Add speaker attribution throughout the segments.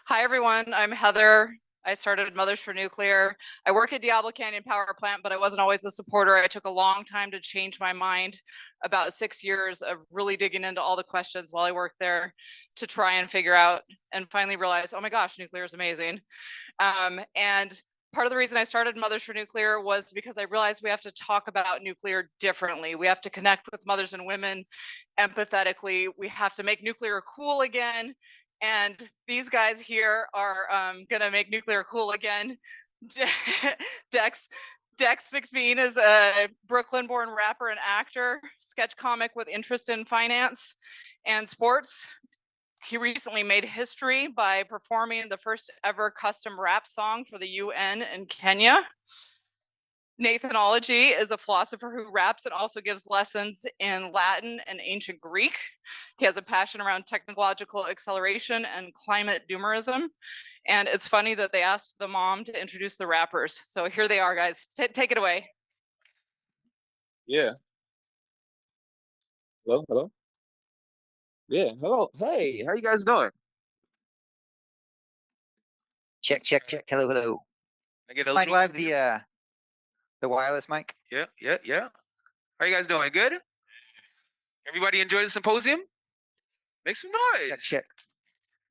Speaker 1: Hi, everyone. I'm Heather. I started Mothers for Nuclear. I work at Diablo Canyon Power Plant, but I wasn't always a supporter. I took a long time to change my mind, about 6 years of really digging into all the questions while I worked there to try and figure out and finally realize, oh my gosh, nuclear is amazing. And part of the reason I started Mothers for Nuclear was because I realized we have to talk about nuclear differently. We have to connect with mothers and women empathetically. We have to make nuclear cool again. And these guys here are going to make nuclear cool again. Dex McBean is a Brooklyn-born rapper and actor, sketch comic with interest in finance and sports. He recently made history by performing the first ever custom rap song for the UN in Kenya. Nathanology is a philosopher who raps and also gives lessons in Latin and ancient Greek. He has a passion around technological acceleration and climate doomerism. And it's funny that they asked the mom to introduce the rappers. So here they are, guys. Take it away.
Speaker 2: Yeah. Hello. Yeah, hello. Hey, how you guys doing?
Speaker 3: Check. Hello.
Speaker 2: I get a
Speaker 3: Mic
Speaker 2: little
Speaker 3: live the wireless mic.
Speaker 2: Yeah. How you guys doing? Good? Everybody enjoy the symposium? Make some noise.
Speaker 3: Check.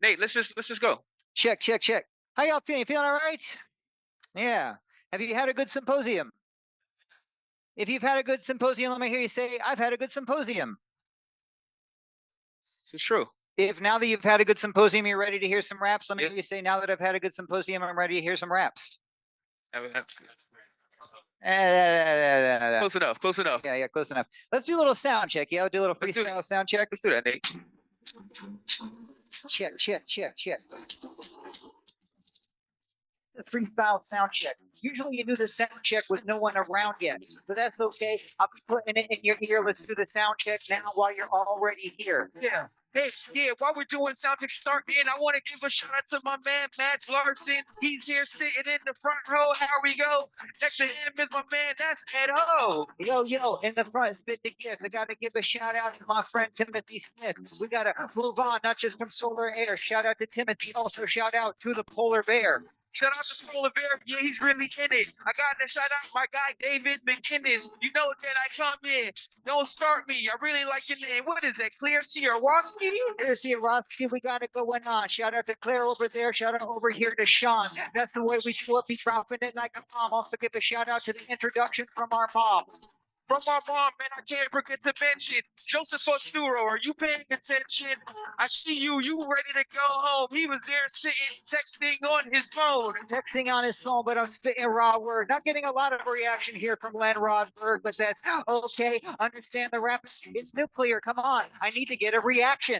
Speaker 2: Nate, let's just go.
Speaker 3: Check. How y'all feeling? Feeling all right? Yeah. Have you had a good symposium? If you've had a good symposium, let me hear you say, I've had a good symposium.
Speaker 2: This is true.
Speaker 3: If now that you've had a good symposium, you're ready to hear some raps, let me hear you say, now that I've had a good symposium, I'm ready to hear some raps.
Speaker 2: Close enough.
Speaker 3: Yeah, close enough. Let's do a little sound check. Yeah, do a little freestyle sound check.
Speaker 2: Let's do that, Nate.
Speaker 3: Check. The freestyle sound check. Usually you do the sound check with no one around yet, but that's okay. I'll be putting it in your ear. Let's do the sound check now while you're already here.
Speaker 2: Yeah. Hey, while we're doing sound check start, I want to give a shout out to my man, Matt Larson. He's here sitting in the front row. How we go? Next to him is my man, that's Ed Ho.
Speaker 3: Yo, in the front, spit the gift. I got to give a shout out to my friend Timothy Smith. We got to move on, not just from Solar Air. Shout out to Timothy. Also, shout out to the Polar Bear.
Speaker 2: Shout out to Polar Bear. Yeah, he's really in it. I got to shout out my guy, David McKinnon. You know that I come in. Don't start me. I really like your name. What is that? Claire Sierrowski?
Speaker 3: Claire Sierrowski, we got it going on. Shout out to Claire over there. Shout out over here to Sean. That's the way we show up. He's dropping it like a bomb. Also give a shout out to the introduction from our mom.
Speaker 2: From our mom, man, I can't forget to mention Joseph Osturo. Are you paying attention? I see you. You ready to go home? He was there sitting, texting on his phone.
Speaker 3: Texting on his phone, but I'm spitting raw word. Not getting a lot of reaction here from Len Rosberg, but that's okay. Understand the rap. It's nuclear. Come on. I need to get a reaction.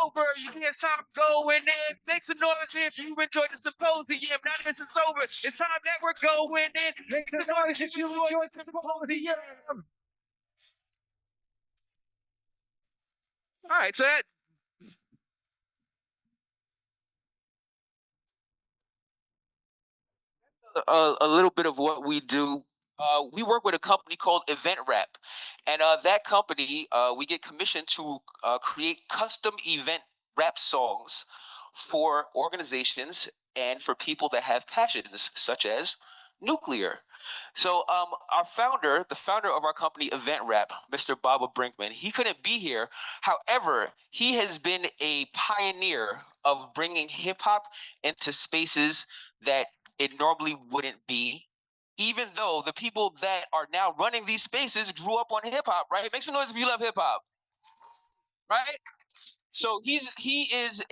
Speaker 2: Over. You can't stop going in. Make some noise if you enjoyed the symposium. Now this is over. It's time that we're going in. Make some noise if you enjoyed the symposium. All right, so that. A little bit of what we do. We work with a company called Event Rap, and that company, we get commissioned to create custom event rap songs for organizations and for people that have passions, such as nuclear. So our founder, the founder of our company, Event Rap, Mr. Baba Brinkman, he couldn't be here. However, he has been a pioneer of bringing hip hop into spaces that it normally wouldn't be, even though the people that are now running these spaces grew up on hip hop, right? Make some noise if you love hip hop, right? So he is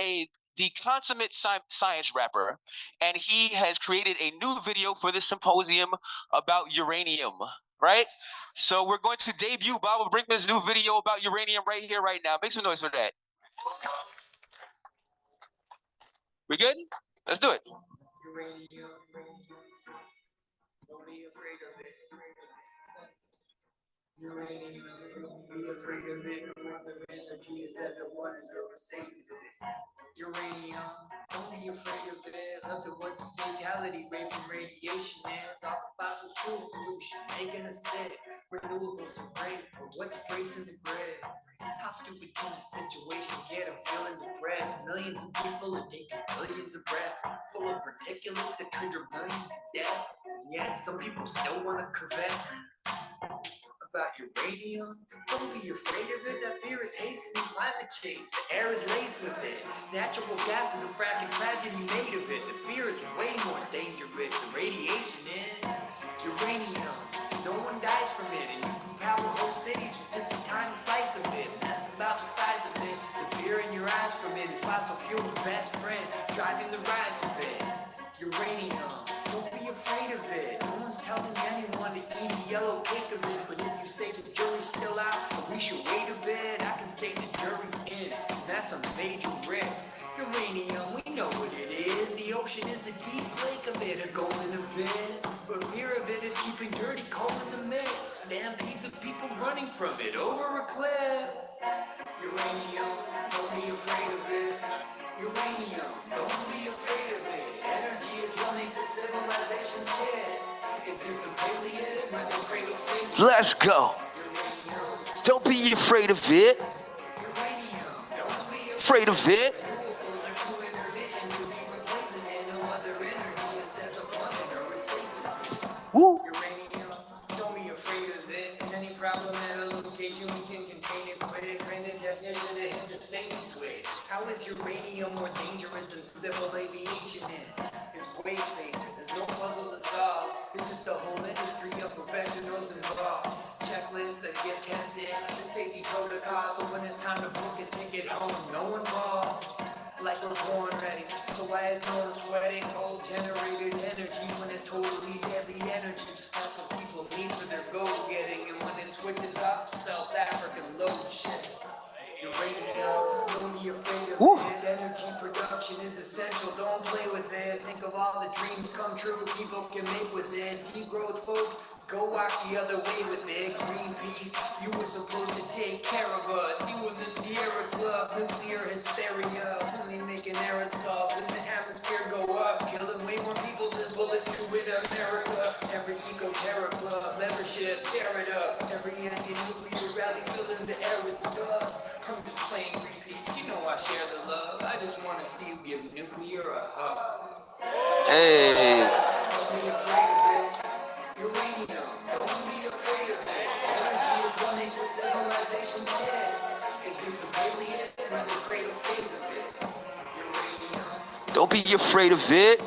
Speaker 2: the consummate science rapper, and he has created a new video for this symposium about uranium, right? So we're going to debut Baba Brinkman's new video about uranium right here, right now. Make some noise for that. We good? Let's do it. Uranium. Don't be afraid of it. Uranium, don't be afraid of it. Quantum energy is as a one and you're a saint. Uranium, don't be afraid of it. Look at what you think
Speaker 4: mortality rate from radiation is off of fossil fuel pollution, making us sick. Renewables are great, but what's bracing the grid? How stupid can the situation get? I'm feeling depressed. Millions of people are taking billions of breaths, full of particulates that trigger millions of deaths. And yet some people still want to corvette about uranium. Don't be afraid of it. That fear is hastening climate change. The air is laced with it. Natural gas is a fracking tragedy made of it. The fear is way more dangerous. The radiation is uranium. No one dies from it, and you can power whole cities with just a tiny slice of it. And that's about the size of it. The fear in your eyes from it is fossil fuel, the best friend, driving the rise of it. Uranium. Don't be afraid of it. No one's telling anyone to eat a yellow cake of it. But if you say the jury's still out, or we should wait a bit, I can say the jury's in. And that's a major risk. Uranium, we know what it is. The ocean is a deep lake of it, a golden abyss. But fear of it is keeping dirty coal in the mix. Stampedes of people running from it over a cliff. Uranium, don't be afraid of it. Uranium, don't be afraid of it. Energy is what makes a civilization tick. Is this the Paleolithic where the cradle fades?
Speaker 2: Let's go.
Speaker 4: Uranium,
Speaker 2: Don't be afraid of it.
Speaker 4: uranium, don't be
Speaker 2: Afraid of it.
Speaker 4: renewables are too intermittent to be replacing it. No other energy is as abundant or as safe as it.
Speaker 2: Woo.
Speaker 4: Uranium, don't be afraid of it. Any problem at a location, we can contain it quick. Bring the technician to hit the safety switch. How is uranium more dangerous than civil aviation is? It's way safer. There's no puzzle to solve. It's just a whole industry of professionals involved. Checklists that get tested, and safety protocols. So when it's time to book a ticket home, no one involved. Like we're born ready. So why is no one sweating cold generated energy when it's totally deadly energy? That's what people need for their goal getting. And when it switches up, South African load shit. Uranium, don't be afraid of
Speaker 2: Woo.
Speaker 4: it. Energy production is essential, don't play with it. Think of all the dreams come true people can make with it. Degrowth folks, go walk the other way with it. Greenpeace, you were supposed to take care of us. You and the Sierra Club, nuclear hysteria, only making aerosols in the atmosphere go up, killing way more people than bullets do in America. Every eco-terror club membership, tear it up. Every anti-nuclear rally filling the air with dust. I'm just playing Greenpeace, you know I share the love. I just wanna see you give nuclear a hug.
Speaker 2: Hey.
Speaker 4: Don't be afraid of it. Uranium, don't be afraid of it. Energy is what makes a civilization tick. Is this the Paleolithic or the cradle phase of it? Uranium,
Speaker 2: Don't be afraid of it.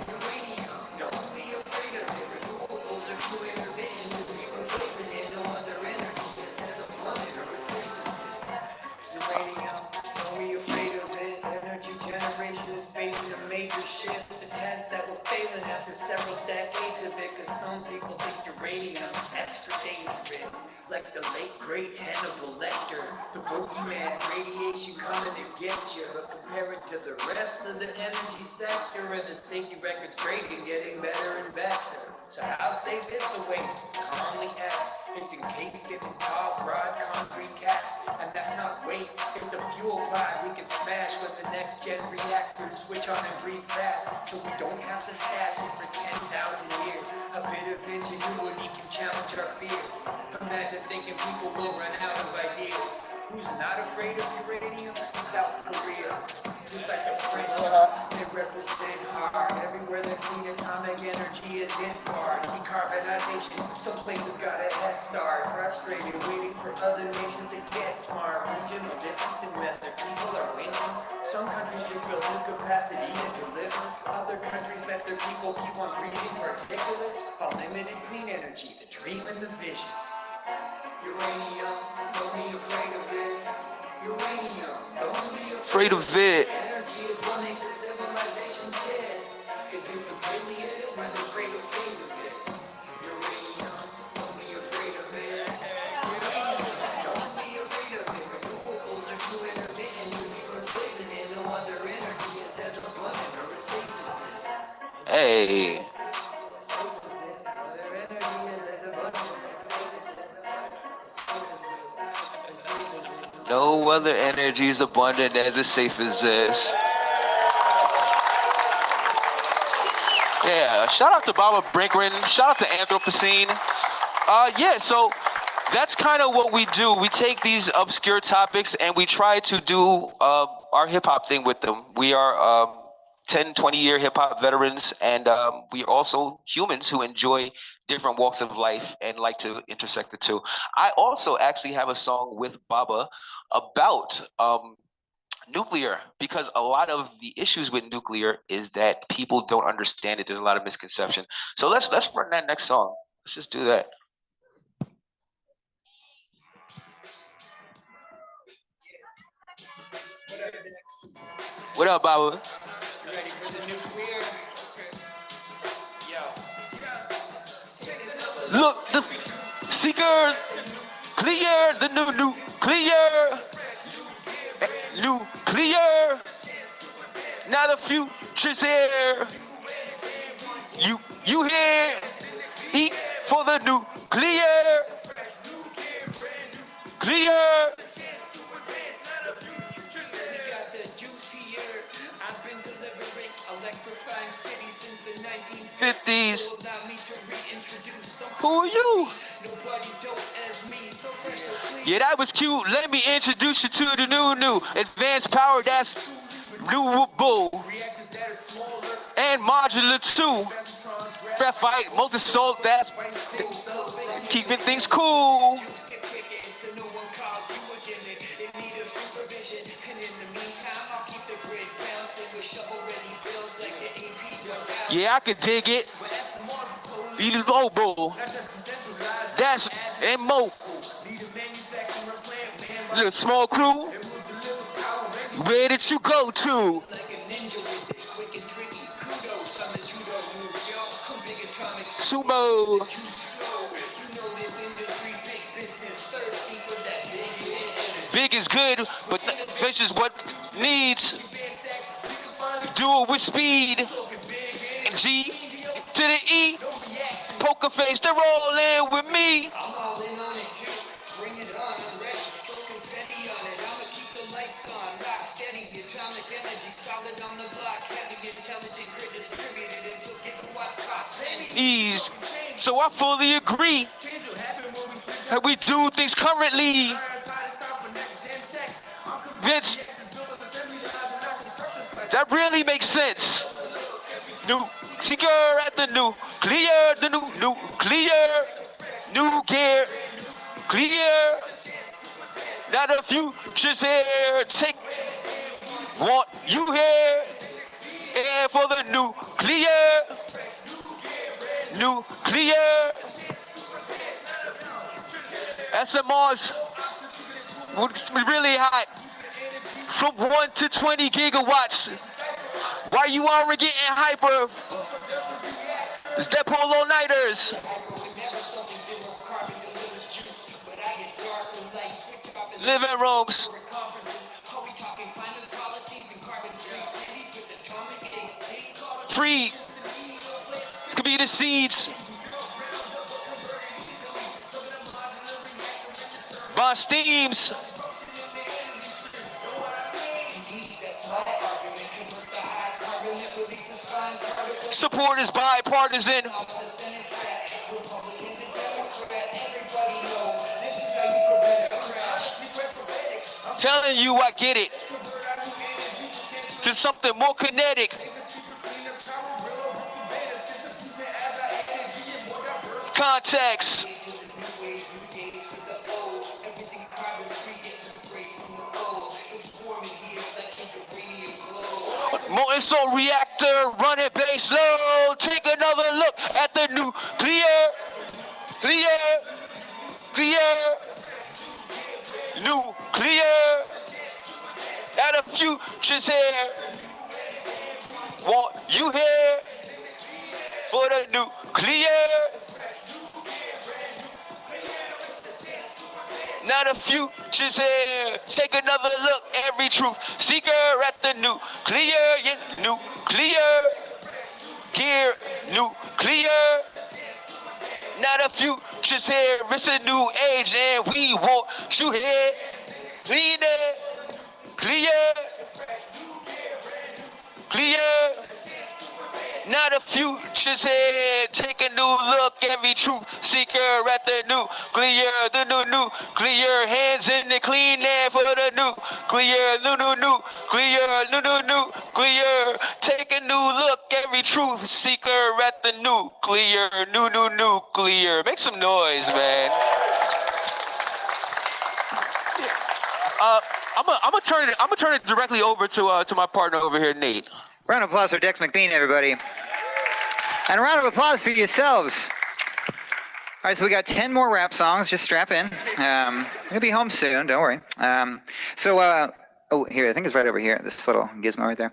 Speaker 4: uranium, don't be afraid of it. Renewables are too intermittent to be replacing it. No other energy is as abundant or as safe as it. Uranium, don't be afraid of it. Energy generation is facing a major shift. The tests that were failing after several decades of it. Cause some people think uranium is extra dangerous. Like the late great Hannibal Lecter. The bogeyman, radiation coming to get you. But compare it to the rest of the energy sector, and the safety record's great and getting better and better. So how safe is the waste? It's calmly asked. It's encased in tall, broad concrete caps. And that's not waste, it's a fuel pod we can smash with the next gen reactor. Switch on and breathe fast, so we don't have to stash it for 10,000 years. A bit of ingenuity can challenge our fears. Imagine thinking people will run out of ideas. Who's not afraid of uranium? South Korea. Just like the French, they represent hard. Everywhere that clean atomic energy is in part. Decarbonization, some places got a head start. Frustrated, waiting for other nations to get smart. Regional difference in method, people are winning. Some countries just build new capacity to deliver. Other countries let their people keep on breathing particulates. Unlimited clean energy, the dream and the vision. Uranium, don't be afraid of it. Uranium, don't be
Speaker 2: Afraid of it.
Speaker 4: Energy is what makes a civilization tick. Is this the Paleolithic or the cradle phase of it? Uranium, don't be afraid of it. Uranium, don't be afraid of it. Renewables are too intermittent to be replacing it. No other energy is as abundant or as safe as it.
Speaker 2: Hey.
Speaker 4: Safe as this. Other energy is as abundant or as safe as this. Safe as this. As safe as this.
Speaker 2: No other energy is abundant as safe as this. Yeah, shout out to Baba Brinkman. Shout out to Anthropocene. Yeah, so that's kind of what we do. We take these obscure topics and we try to do our hip hop thing with them. We are 10, 20-year hip hop veterans, and we are also humans who enjoy different walks of life and like to intersect the two. I also actually have a song with Baba about nuclear, because a lot of the issues with nuclear is that people don't understand it. There's a lot of misconception. So let's run that next song. Let's just do that. What up, Baba?
Speaker 4: You ready for the nuclear? Yo.
Speaker 2: Look, the seeker, clear, the new clear, nuclear. Now the future's here. You here? Eat for the nuclear. Clear.
Speaker 4: I've been delivering electrifying cities since the
Speaker 2: 50s.
Speaker 4: Allow me to reintroduce some
Speaker 2: Who are you?
Speaker 4: nobody dope as me. So fresh, so clean.
Speaker 2: Yeah, that was cute. Let me introduce you to the new advanced power that's renewable and modular too. Graphite, molten salt, that's keeping things cool. Yeah, I could dig it. Eat it mobile. That's and mo. Little small crew. Where did you go to? Sumo. Big is good, but this is what needs. Do it with speed. G to the E. Poker face, they're all in with me.
Speaker 4: I'm all in on it too. Bring it on, I'm ready. Throw confetti on it. I'ma keep the lights on. Rock steady, atomic energy, solid on the block. Heavy, intelligent, grid distributed until gigawatts cost pennies.
Speaker 2: Ease. So I fully agree that we do things currently. Vince, that really makes sense. New seeker at the nuclear, the new clear, new gear, clear. Now the future's here. Take want you here, and for the nuclear, nuclear. SMRs would be really hot from 1 to 20 gigawatts. Why you already getting hyper? It's that polo nighters. Living rooms. Free. This could be the seeds. By steams. Support is bipartisan. Telling you I get it. To something more kinetic. Context. Molten salt reactor, running base low. Take another look at the nuclear, clear, nuclear. At a future's here. Want you here for the nuclear. Now the future's here. Take another look, every truth seeker at the nuclear, yeah, nuclear, gear, nuclear. Now the future's here. It's a new age, and we want you here. Clean it, clear, clear. Now the future's here. Take a new look, every truth seeker at the nuclear, the nuclear. Hands in the clean air for the nuclear, nuclear. Take a new look, every truth seeker at the nuclear, nuclear. Make some noise, man. I'm gonna turn it directly over to my partner over here, Nate.
Speaker 3: Round of applause for Dex McBean, everybody. And a round of applause for yourselves. All right, so we got 10 more rap songs. Just strap in. We'll be home soon. Don't worry. Oh, here, I think it's right over here, this little gizmo right there.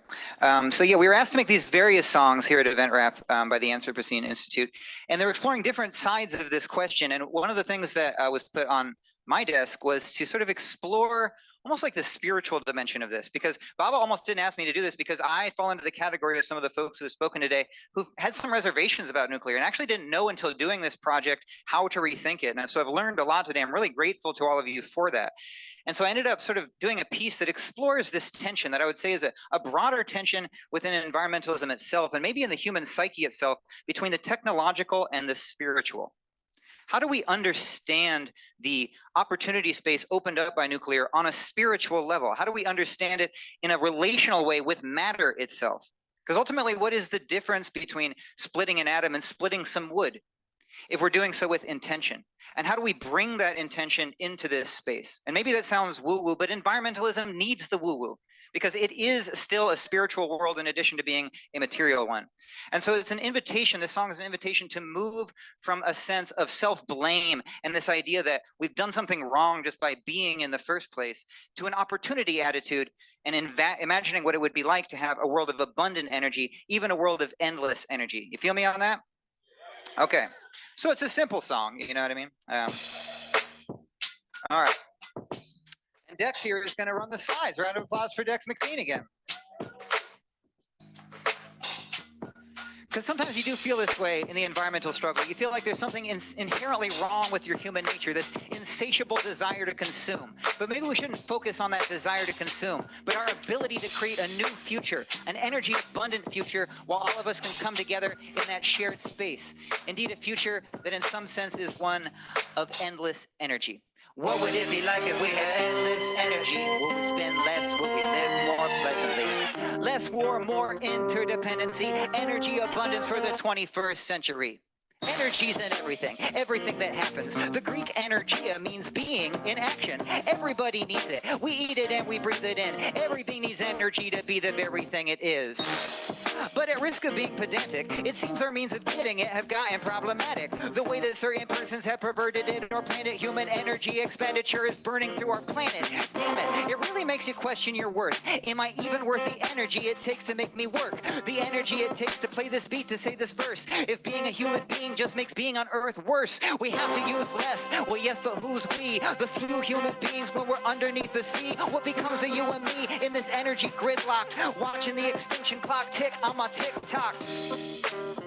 Speaker 3: So yeah, we were asked to make these various songs here at Event Rap by the Anthropocene Institute, and they're exploring different sides of this question. And one of the things that was put on my desk was to sort of explore almost like the spiritual dimension of this, because Baba almost didn't ask me to do this because I fall into the category of some of the folks who have spoken today who've had some reservations about nuclear and actually didn't know until doing this project how to rethink it. And so I've learned a lot today. I'm really grateful to all of you for that. And so I ended up sort of doing a piece that explores this tension that I would say is a broader tension within environmentalism itself, and maybe in the human psyche itself, between the technological and the spiritual. How do we understand the opportunity space opened up by nuclear on a spiritual level? How do we understand it in a relational way with matter itself? Because ultimately, what is the difference between splitting an atom and splitting some wood if we're doing so with intention? And how do we bring that intention into this space? And maybe that sounds woo-woo, but environmentalism needs the woo-woo, because it is still a spiritual world in addition to being a material one. And so it's an invitation, this song is an invitation to move from a sense of self-blame and this idea that we've done something wrong just by being in the first place, to an opportunity attitude and imagining what it would be like to have a world of abundant energy, even a world of endless energy. You feel me on that? Okay, so it's a simple song, you know what I mean? All right. And Dex here is going to run the slides. Round of applause for Dex McBean again. Because sometimes you do feel this way in the environmental struggle. You feel like there's something inherently wrong with your human nature, this insatiable desire to consume. But maybe we shouldn't focus on that desire to consume, but our ability to create a new future, an energy abundant future, while all of us can come together in that shared space. Indeed, a future that in some sense is one of endless energy. What would it be like if we had endless energy? Would we spend less? Would we live more pleasantly? Less war, more interdependency, energy abundance for the 21st century. Energy's in everything, everything that happens. The Greek energia means being in action. Everybody needs it. We eat it and we breathe it in. Everything needs energy to be the very thing it is. But at risk of being pedantic, it seems our means of getting it have gotten problematic. The way that certain persons have perverted it, our planet human energy expenditure is burning through our planet. Damn it, it really makes you question your worth. Am I even worth the energy it takes to make me work? The energy it takes to play this beat, to say this verse. If being a human being just makes being on Earth worse, we have to use less. Well, yes, but who's we? The few human beings when we're underneath the sea. What becomes of you and me in this energy gridlock? Watching the extinction clock tick on my TikTok.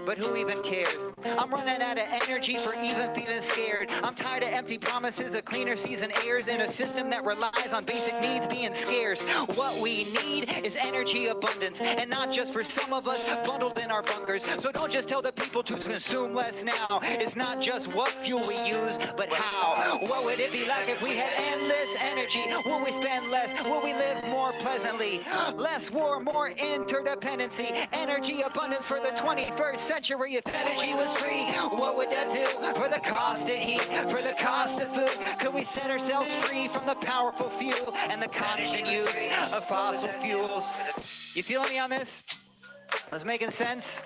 Speaker 3: But who even cares? I'm running out of energy for even feeling scared. I'm tired of empty promises of cleaner seas and airs in a system that relies on basic needs being scarce. What we need is energy abundance, and not just for some of us bundled in our bunkers. So don't just tell the people to consume less now. It's not just what fuel we use, but how. What would it be like if we had endless energy? Will we spend less? Will we live more pleasantly? Less war, more interdependency, energy abundance for the 21st century. If energy was free, what would that do for the cost of heat, for the cost of food? Could we set ourselves free from the powerful fuel and the constant use of fossil fuels? You feeling me on this? That's making sense?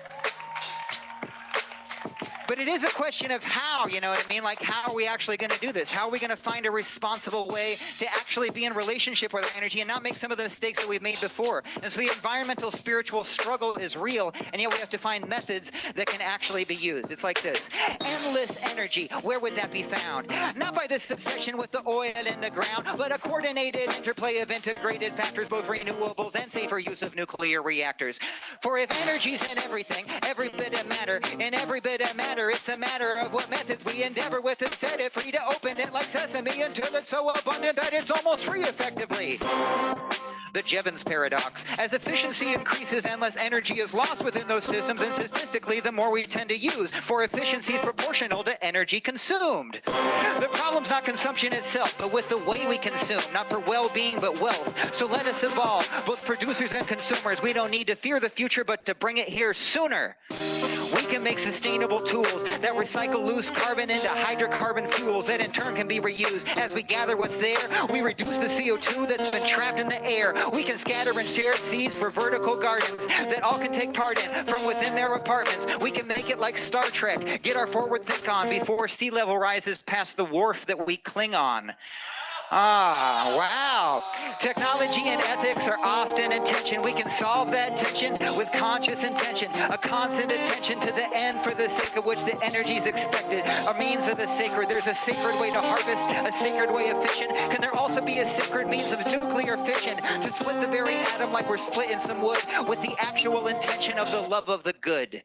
Speaker 3: But it is a question of how, you know what I mean? Like, how are we actually going to do this? How are we going to find a responsible way to actually be in relationship with our energy and not make some of the mistakes that we've made before? And so the environmental spiritual struggle is real, and yet we have to find methods that can actually be used. It's like this. Endless energy, where would that be found? Not by this obsession with the oil in the ground, but a coordinated interplay of integrated factors, both renewables and safer use of nuclear reactors. For if energy's in everything, every bit of matter, and every bit of matter, it's a matter of what methods we endeavor with and set it free to open it like sesame until it's so abundant that it's almost free effectively. the Jevons paradox. As efficiency increases and less energy is lost within those systems, and statistically, the more we tend to use, for efficiency is proportional to energy consumed. The problem's not consumption itself, but with the way we consume, not for well-being, but wealth. So let us evolve, both producers and consumers. We don't need to fear the future, but to bring it here sooner. We can make sustainable tools that recycle loose carbon into hydrocarbon fuels that in turn can be reused. As we gather what's there, we reduce the CO2 that's been trapped in the air. We can scatter and share seeds for vertical gardens that all can take part in from within their apartments. We can make it like Star Trek, get our forward think on before sea level rises past the wharf that we cling on. Ah, wow. Technology and ethics are often in tension. We can solve that tension with conscious intention, a constant attention to the end for the sake of which the energy is expected, a means of the sacred. There's a sacred way to harvest, a sacred way of fission. Can there also be a sacred means of nuclear fission to split the very atom like we're splitting some wood with the actual intention of the love of the good?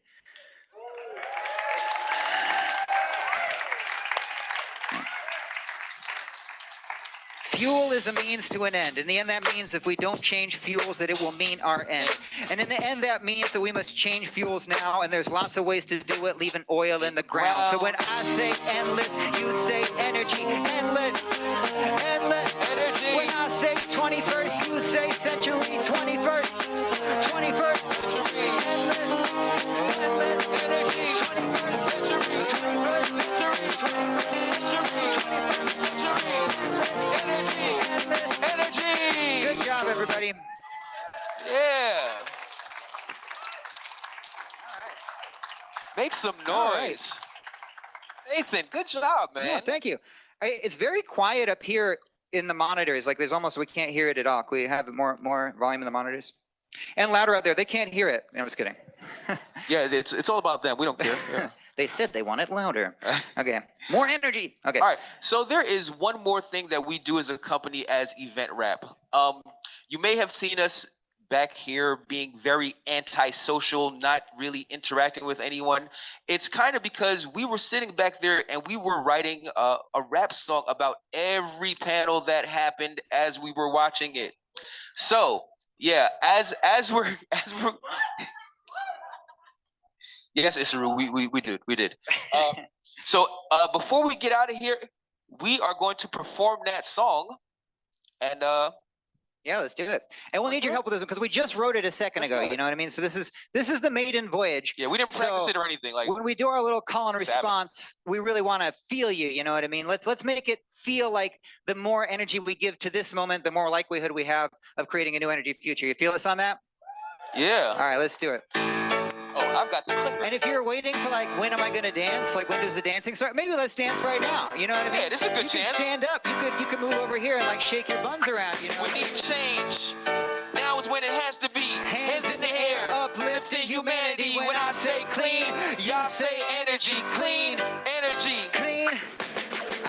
Speaker 3: Fuel is a means to an end. In the end, that means if we don't change fuels, that it will mean our end. And in the end, that means that we must change fuels now, and there's lots of ways to do it, leaving oil in the ground. So when I say endless, you say energy. Endless, endless. Energy. When I say 21st, you say century. 21st, 21st. Century. Endless, endless. Energy. 21st century. 21st century. 21st century. 21st century. Energy! Good job, everybody.
Speaker 2: Yeah. Make some noise. Nathan, good job, man.
Speaker 3: Yeah, thank you. It's very quiet up here in the monitors. Like there's almost, we can't hear it at all. Can we have more volume in the monitors? And louder out there. They can't hear it. No, I'm just kidding.
Speaker 2: Yeah, it's all about them. We don't care. Yeah.
Speaker 3: They said they want it louder. Okay. More energy. Okay.
Speaker 2: All right. So there is one more thing that we do as a company as Event Rap. You may have seen us back here being very antisocial, not really interacting with anyone. It's kind of because we were sitting back there and we were writing a rap song about every panel that happened as we were watching it. So yeah, as we're yes, it's true. We did. So before we get out of here, we are going to perform that song, and
Speaker 3: yeah, let's do it. And we'll need your help with this because we just wrote it a second ago. You know what I mean? So this is the maiden voyage.
Speaker 2: Yeah, we didn't practice it or anything. Like
Speaker 3: when we do our little call and response, we really want to feel you. You know what I mean? Let's make it feel like the more energy we give to this moment, the more likelihood we have of creating a new energy future. You feel us on that?
Speaker 2: Yeah.
Speaker 3: All right, let's do it.
Speaker 2: Oh, I've got the clicker.
Speaker 3: And if you're waiting for like, when am I going to dance? Like, when does the dancing start? Maybe let's dance right now. You know what I mean?
Speaker 2: Yeah, this is a good
Speaker 3: you
Speaker 2: chance.
Speaker 3: Can stand up. You could move over here and like shake your buns around. You know.
Speaker 2: We need change. Now is when it has to be. Hands in the air, uplifting humanity. When I say clean, y'all say energy. Clean, energy.
Speaker 3: Clean.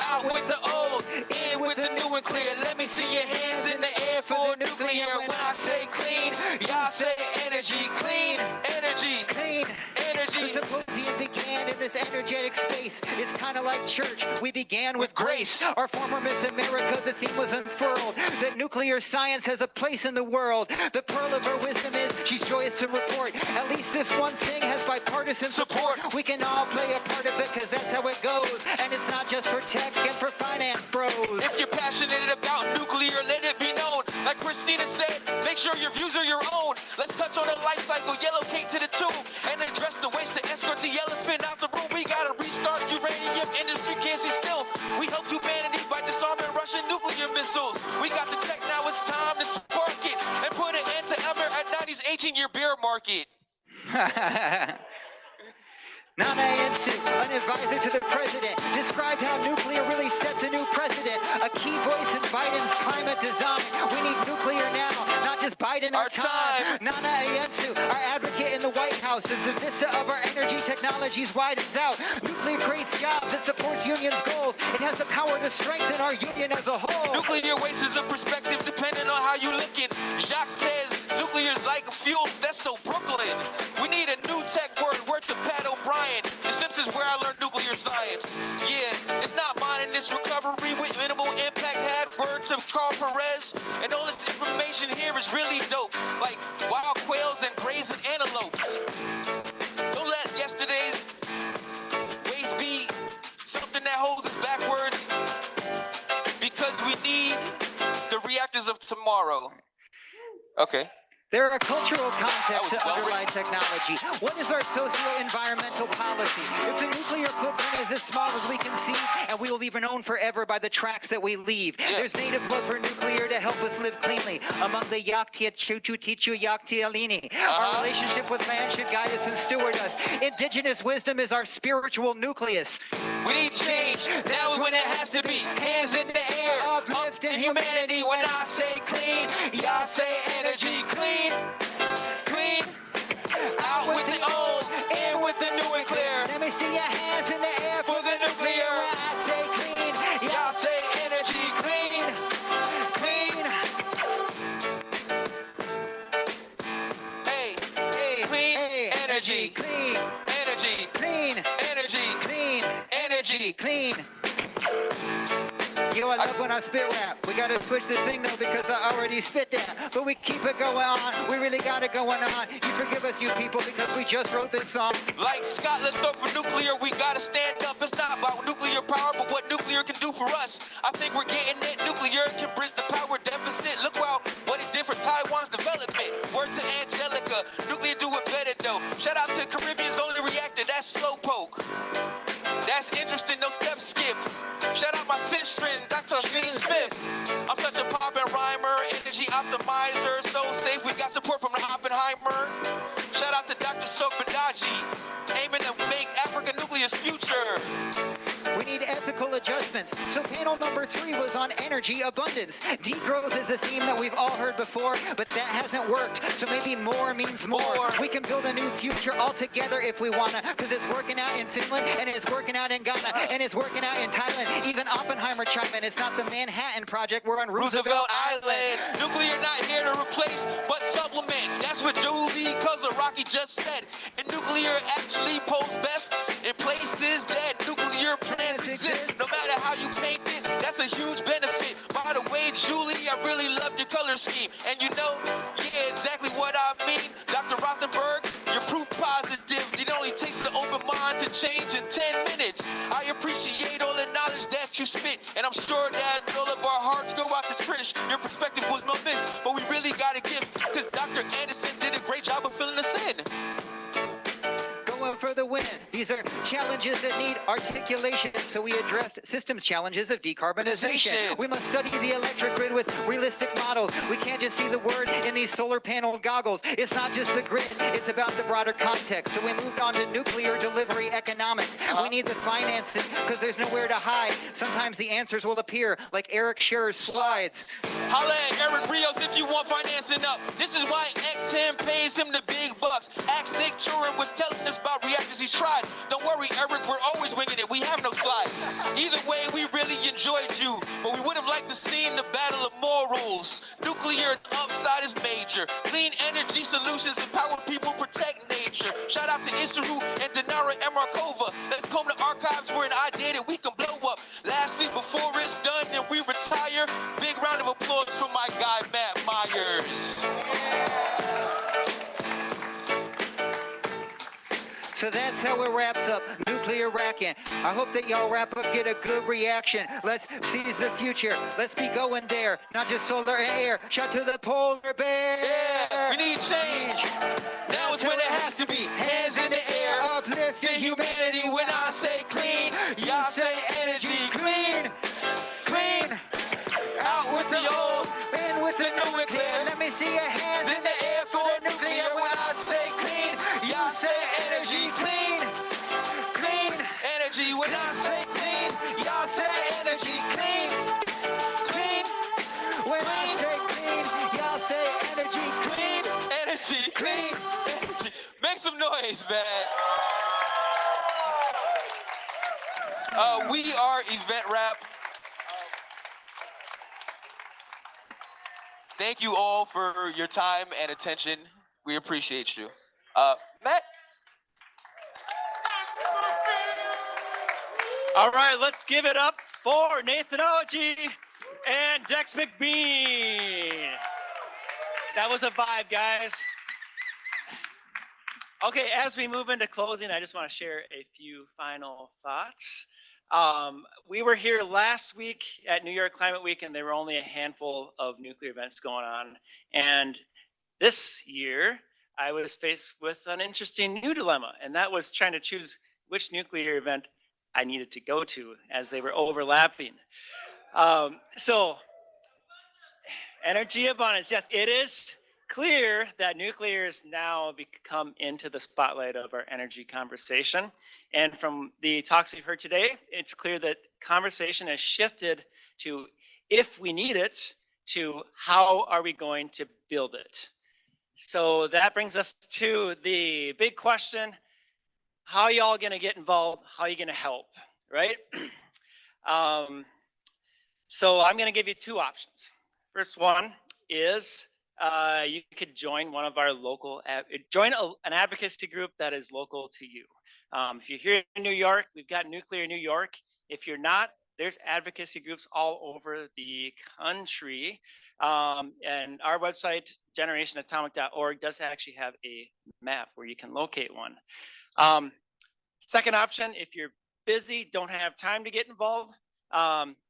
Speaker 2: Out with the old, in with the new and clear. Let me see your hands in the air for nuclear. When I say clean, y'all say energy. Clean, energy.
Speaker 3: Clean.
Speaker 2: Energy.
Speaker 3: The symposium began in this energetic space. It's kind of like church. We began with grace. Our former Miss America, the theme was unfurled. That nuclear science has a place in the world. The pearl of her wisdom is she's joyous to report. At least this one thing has bipartisan support. We can all play a part of it because that's how it goes. And it's not just for tech and for finance bros.
Speaker 2: If you're passionate about nuclear, let it be known. Like Christina said, make sure your views are your own. Let's touch on the life cycle, yellow cake to the tube, and address the waste to escort the elephant out the room. We gotta restart uranium industry, can't see still. We help humanity by disarming Russian nuclear missiles. We got the tech, now it's time to spark it and put an end to ever at 90's 18-year bear market.
Speaker 3: Nana Ensu, an advisor to the president, described how nuclear really sets a new precedent. A key voice in Biden's climate design. We need nuclear now, not just Biden our time. Nana Ensu, our advocate in the White House, as the vista of our energy technologies widens out. Nuclear creates jobs, it supports unions' goals. It has the power to strengthen our union as a whole.
Speaker 2: Nuclear waste is a perspective depending on how you look it. Jacques says nuclear is like a fuel, that's so Brooklyn. We need a new tech word to Pat O'Brien. The Simpsons where I learned nuclear science. Yeah, it's not mine in this recovery with minimal impact had word to Carl Perez. And all this information vision here is really dope, like wild quails and grazing antelopes. Don't let yesterday's ways be something that holds us backwards, because we need the reactors of tomorrow. Okay.
Speaker 3: There are cultural contexts that
Speaker 2: That was
Speaker 3: underlie technology. What is our socio-environmental policy? If the nuclear footprint is as small as we conceive, and we will be known forever by the tracks that we leave.
Speaker 2: Yeah.
Speaker 3: There's native blood for nuclear to help us live cleanly. Among the Yaktia Chuchu Tichu Yaktialini. Our relationship with land should guide us and steward us. Indigenous wisdom is our spiritual nucleus.
Speaker 2: We need change. Now is when it has to be. Hands in the air.
Speaker 3: Uplifting
Speaker 2: humanity. When I say clean, y'all say energy. Clean. Clean. Out with the old, in with the new and clear.
Speaker 3: Let me see your hands in the air
Speaker 2: For the nuclear.
Speaker 3: When I say clean,
Speaker 2: Y'all say energy. Clean. Clean. Hey.
Speaker 3: Hey,
Speaker 2: Clean.
Speaker 3: hey,
Speaker 2: Energy.
Speaker 3: clean,
Speaker 2: Energy.
Speaker 3: clean,
Speaker 2: Energy.
Speaker 3: clean,
Speaker 2: Energy.
Speaker 3: clean. You know, I love when I spit rap. We gotta switch the thing though because I already spit that. But we keep it going on. We really got it going on. You forgive us, you people, because we just wrote this song.
Speaker 2: Like Scotland thought for nuclear, we gotta stand up. It's not about nuclear power, but what nuclear can do for us. I think we're getting it. Nuclear can bridge the power deficit. Look wow, what it did for Taiwan's development. Word to Angelica, nuclear do it better though. Shout out to Caribbean's only reactor, that's Slowpoke. That's interesting, no step skip. Shout out my sister, Dr. Shane Smith. I'm such a poppin' rhymer, energy optimizer, so safe. We got support from the Oppenheimer. Shout out to Dr. Sofadaji, aiming to make African nuclear's future.
Speaker 3: We need ethical adjustments. So panel number 3 was on energy abundance. Degrowth is a theme that we've all heard before, but that hasn't worked. So maybe more means more. We can build a new future all together if we wanna, because it's working out in Finland, and it's working out in Ghana, and it's working out in Thailand. Even Oppenheimer chimed in. It's not the Manhattan Project. We're on Roosevelt Island.
Speaker 2: Nuclear not here to replace, but supplement. That's what Julie Kozaraki just said. And nuclear actually poses best in places that nuclear plants exist. No matter how you paint it, that's a huge benefit. By the way, Julie, I really love your color scheme. And you know, yeah, exactly what I mean. Dr. Rothenberg, you're proof positive. It only takes an open mind to change in 10 minutes. I appreciate all the knowledge that you spit. And I'm sure that all of our hearts go out to Trish. Your perspective was no miss, but we really got a gift. Because Dr. Anderson did a great job of filling us in.
Speaker 3: Going for the win. These are challenges that need articulation. So we addressed systems challenges of decarbonization. We must study the electric grid with realistic models. We can't just see the word in these solar panel goggles. It's not just the grid, it's about the broader context. So we moved on to nuclear delivery economics. We need the financing because there's nowhere to hide. Sometimes the answers will appear like Eric Scher's slides.
Speaker 2: Holla at Eric Rios if you want financing up. This is why X-Him pays him the big bucks. Axe Nick Turin was telling us about reactors he's tried. Don't worry, Eric, we're always winging it. We have no slides. Either way, we really enjoyed you, but we would have liked to see the battle of morals. Nuclear upside is major. Clean energy solutions empower people, protect nature. Shout out to Isuru and Dinara and Markova. Let's comb the archives for an idea that we can blow up. Lastly, before it's done and we retire, big round of applause for my guy, Matt Myers.
Speaker 3: So that's how it wraps up Nuclear Racking. I hope that y'all wrap up, get a good reaction. Let's seize the future. Let's be going there, not just solar and air. Shout to the polar bear.
Speaker 2: Yeah, we need change. Now it's when it has to be. Hands in the air, uplifting humanity. When I say clean, y'all say energy. Clean, clean. Out with the old, in with the new and clear.
Speaker 3: Let me see your hands
Speaker 2: In the air for the nuclear. When I say clean, y'all say energy. Clean, clean. Energy. When I say clean, y'all say energy. Clean, clean.
Speaker 3: When I say clean, y'all say energy.
Speaker 2: Clean, energy. Clean, energy. Make some noise, man. We are Event Rap. Thank you all for your time and attention. We appreciate you. Matt?
Speaker 5: All right, let's give it up for Nathanology and Dex McBean. That was a vibe, guys. Okay, as we move into closing, I just want to share a few final thoughts. We were here last week at New York Climate Week, and there were only a handful of nuclear events going on. And this year, I was faced with an interesting new dilemma, and that was trying to choose which nuclear event I needed to go to as they were overlapping. So, energy abundance, yes, it is clear that nuclear has now become into the spotlight of our energy conversation. And from the talks we've heard today, it's clear that conversation has shifted to if we need it, to how are we going to build it. So that brings us to the big question: how are y'all going to get involved? How are you going to help, right? So I'm going to give you two options. First one is you could join one of our local, an advocacy group that is local to you. If you're here in New York, we've got Nuclear New York. If you're not, there's advocacy groups all over the country. And our website, generationatomic.org, does actually have a map where you can locate one. Second option, if you're busy, don't have time to get involved,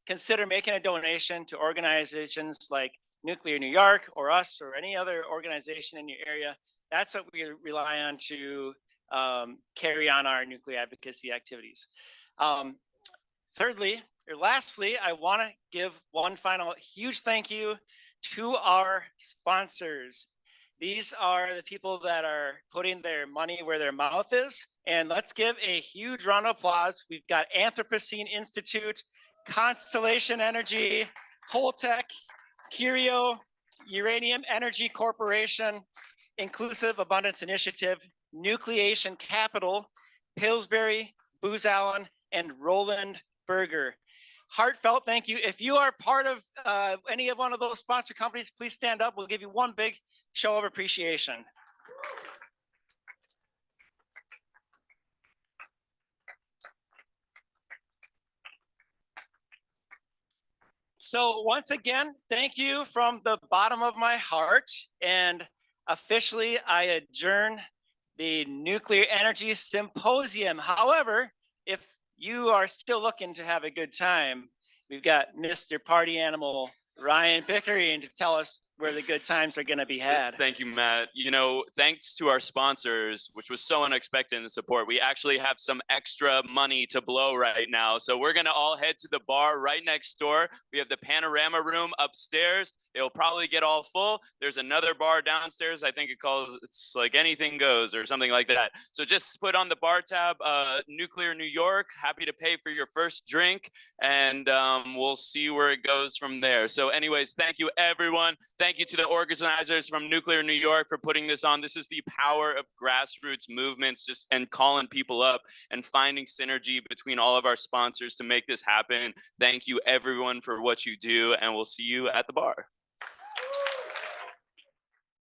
Speaker 5: consider making a donation to organizations like Nuclear New York or us or any other organization in your area. That's what we rely on to carry on our nuclear advocacy activities. Thirdly, or lastly, I want to give one final huge thank you to our sponsors. These are the people that are putting their money where their mouth is. And let's give a huge round of applause. We've got Anthropocene Institute, Constellation Energy, Holtec, Curio, Uranium Energy Corporation, Inclusive Abundance Initiative, Nucleation Capital, Pillsbury, Booz Allen, and Roland Berger. Heartfelt thank you. If you are part of any of one of those sponsor companies, please stand up. We'll give you one big show of appreciation. So once again, thank you from the bottom of my heart. And officially, I adjourn the Nuclear Energy Symposium. However, if you are still looking to have a good time, we've got Mr. Party Animal Ryan Pickering to tell us where the good times are going to be had.
Speaker 6: Thank you, Matt. You know, thanks to our sponsors, which was so unexpected in the support, we actually have some extra money to blow right now. So we're going to all head to the bar right next door. We have the panorama room upstairs. It'll probably get all full. There's another bar downstairs. I think it's like anything goes or something like that. So just put on the bar tab, Nuclear New York, happy to pay for your first drink. And we'll see where it goes from there. So anyways, thank you, everyone. Thank you to the organizers from Nuclear New York for putting this on. This is the power of grassroots movements, and calling people up and finding synergy between all of our sponsors to make this happen. Thank you, everyone, for what you do, and we'll see you at the bar.